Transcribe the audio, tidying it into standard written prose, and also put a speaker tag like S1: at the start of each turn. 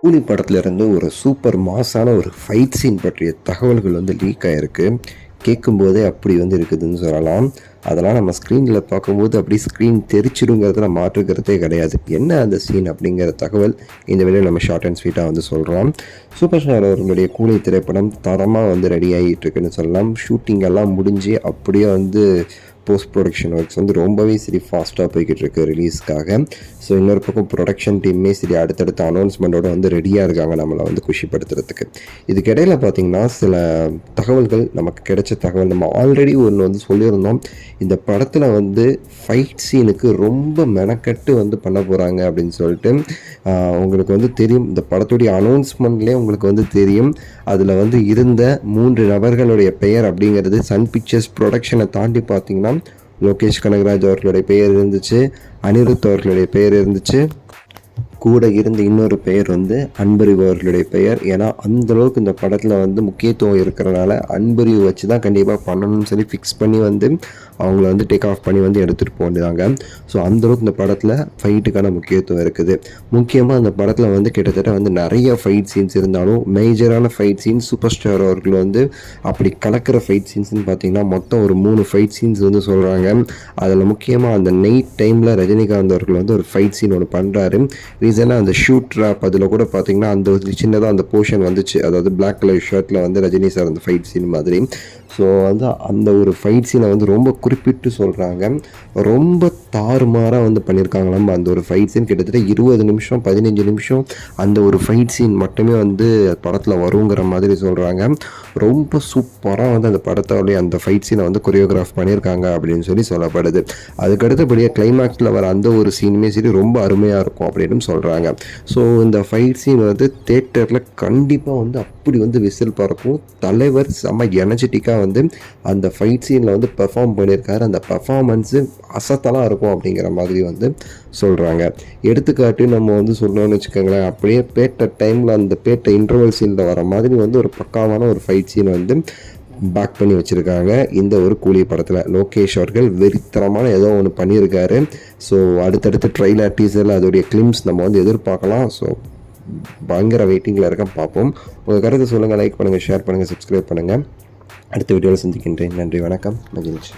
S1: கூலி படத்துலேருந்து ஒரு சூப்பர் மாஸான ஒரு ஃபைட் சீன் பற்றிய தகவல்கள் லீக் ஆகிருக்கு. கேட்கும்போதே அப்படி இருக்குதுன்னு சொல்லலாம். அதெல்லாம் நம்ம ஸ்க்ரீனில் பார்க்கும்போது அப்படி ஸ்க்ரீன் தெரிச்சிடுங்கிறதுல மாற்றுக்கிறதே கிடையாது. என்ன அந்த சீன் அப்படிங்கிற தகவல் இந்த வீடியோ நம்ம ஷார்ட் அண்ட் ஸ்வீட்டாக சொல்கிறோம். சூப்பர் ஸ்டார் அவர்களுடைய கூலி திரைப்படம் தரமாக ரெடி ஆகிட்டு இருக்குன்னு சொல்லலாம். ஷூட்டிங் எல்லாம் முடிஞ்சு அப்படியே போஸ்ட் ப்ரொடக்ஷன் ஒர்க்ஸ் ரொம்பவே ஃபாஸ்ட்டாக போய்கிட்டு இருக்கு ரிலீஸ்க்காக. ஸோ இன்னொரு பக்கம் ப்ரொடக்ஷன் டீமே அடுத்தடுத்த அனௌன்ஸ்மெண்ட்டோட ரெடியாக இருக்காங்க நம்மளை குஷிப்படுத்துறதுக்கு. இதுக்கிடையில் பார்த்திங்கன்னா சில தகவல்கள் நமக்கு கிடைச்ச தகவல் நம்ம ஆல்ரெடி ஒன்று சொல்லியிருந்தோம். இந்த படத்தில் ஃபைட் சீனுக்கு ரொம்ப மெனக்கட்டு பண்ண போகிறாங்க அப்படின்னு சொல்லிட்டு உங்களுக்கு தெரியும். இந்த படத்துடைய அனௌன்ஸ்மெண்ட்லேயே உங்களுக்கு தெரியும். அதில் இருந்த 3 நபர்களுடைய பெயர் அப்படிங்கிறது சன் பிக்சர்ஸ் ப்ரொடக்ஷனை தாண்டி பார்த்திங்கன்னா லோகேஷ் கனகராஜ் அவர்களுடைய பெயர் இருந்துச்சு, அனிருத் அவர்களுடைய பெயர் இருந்துச்சு, கூட இருந்த இன்னொரு பெயர் அன்பறிவு அவர்களுடைய பெயர். ஏன்னா அந்தளவுக்கு இந்த படத்தில் முக்கியத்துவம் இருக்கிறனால அன்பறிவு வச்சு தான் கண்டிப்பாக பண்ணணும்னு சொல்லி ஃபிக்ஸ் பண்ணி அவங்கள டேக் ஆஃப் பண்ணி எடுத்துகிட்டு போகிறாங்க. ஸோ அந்தளவுக்கு இந்த படத்தில் ஃபைட்டுக்கான முக்கியத்துவம் இருக்குது. முக்கியமாக அந்த படத்தில் கிட்டத்தட்ட நிறைய ஃபைட் சீன்ஸ் இருந்தாலும் மேஜரான ஃபைட் சீன்ஸ் சூப்பர் ஸ்டார் அவர்கள் அப்படி கலக்கிற ஃபைட் சீன்ஸ்னு பார்த்தீங்கன்னா மொத்தம் ஒரு 3 ஃபைட் சீன்ஸ் சொல்கிறாங்க. அதில் முக்கியமாக அந்த நைட் டைமில் ரஜினிகாந்த் அவர்கள் ஒரு ஃபைட் சீன் ஒன்று பண்ணுறாரு. ரீசனாக அந்த ஷூட் ட்ராப் அதில் கூட பார்த்தீங்கன்னா அந்த ஒரு சின்னதாக அந்த போர்ஷன் வந்துச்சு. அதாவது பிளாக் கலர் ஷர்ட்டில் ரஜினி சார் அந்த ஃபைட் சீன் மாதிரி. ஸோ அந்த ஒரு ஃபைட் சீனை ரொம்ப குறிப்பிட்டு சொல்கிறாங்க. ரொம்ப தாறுமாறாக பண்ணியிருக்காங்களாம் அந்த ஒரு ஃபைட் சீன். கிட்டத்தட்ட 20 நிமிஷம் 15 நிமிஷம் அந்த ஒரு ஃபைட் சீன் மட்டுமே படத்தில் வருங்கிற மாதிரி சொல்கிறாங்க. ரொம்ப சூப்பராக அந்த படத்தோடைய அந்த ஃபைட் சீனை கொரியோகிராஃப் பண்ணியிருக்காங்க அப்படின்னு சொல்லப்படுது. அதுக்கடுத்தபடியாக கிளைமேக்ஸில் வர அந்த ஒரு சீனுமே ரொம்ப அருமையாக இருக்கும் அப்படின்னு சொல்கிறாங்க. ஸோ இந்த ஃபைட் சீன் தேட்டரில் கண்டிப்பாக அப்படி விசில் பறக்கும். தலைவர் செம்ம எனர்ஜெட்டிக்காக அந்த ஃபைட் சீனில் பெர்ஃபார்ம் பண்ணியிருக்காரு. அந்த பெர்ஃபார்மன்ஸு அசத்தலாம் இருக்கும் அப்படிங்கிற மாதிரி சொல்கிறாங்க. எடுத்துக்காட்டு நம்ம சொல்லணும்னு வச்சுக்கோங்களேன், அப்படியே பேட்ட டைமில் அந்த பேட்ட இன்டர்வல் சீனில் வர மாதிரி ஒரு பக்காவான ஒரு ஃபைட் சீன் பேக் பண்ணி வச்சுருக்காங்க. இந்த ஒரு கூலி படத்தில் லோகேஷ் அவர்கள் வெறித்தனமான ஏதோ ஒன்று பண்ணியிருக்காரு. ஸோ அடுத்தடுத்து ட்ரைலர் டீசரில் அதோடைய கிளிம்ஸ் நம்ம எதிர்பார்க்கலாம். ஸோ பயங்கர வெயிட்டிங்கில் இருக்க பார்ப்போம். உங்கள் கருத்தை சொல்லுங்கள், லைக் பண்ணுங்கள், ஷேர் பண்ணுங்கள், சப்ஸ்கிரைப் பண்ணுங்கள். அடுத்த வீடியோவில் சந்திக்கின்றேன். நன்றி, வணக்கம், மகிழ்ச்சி.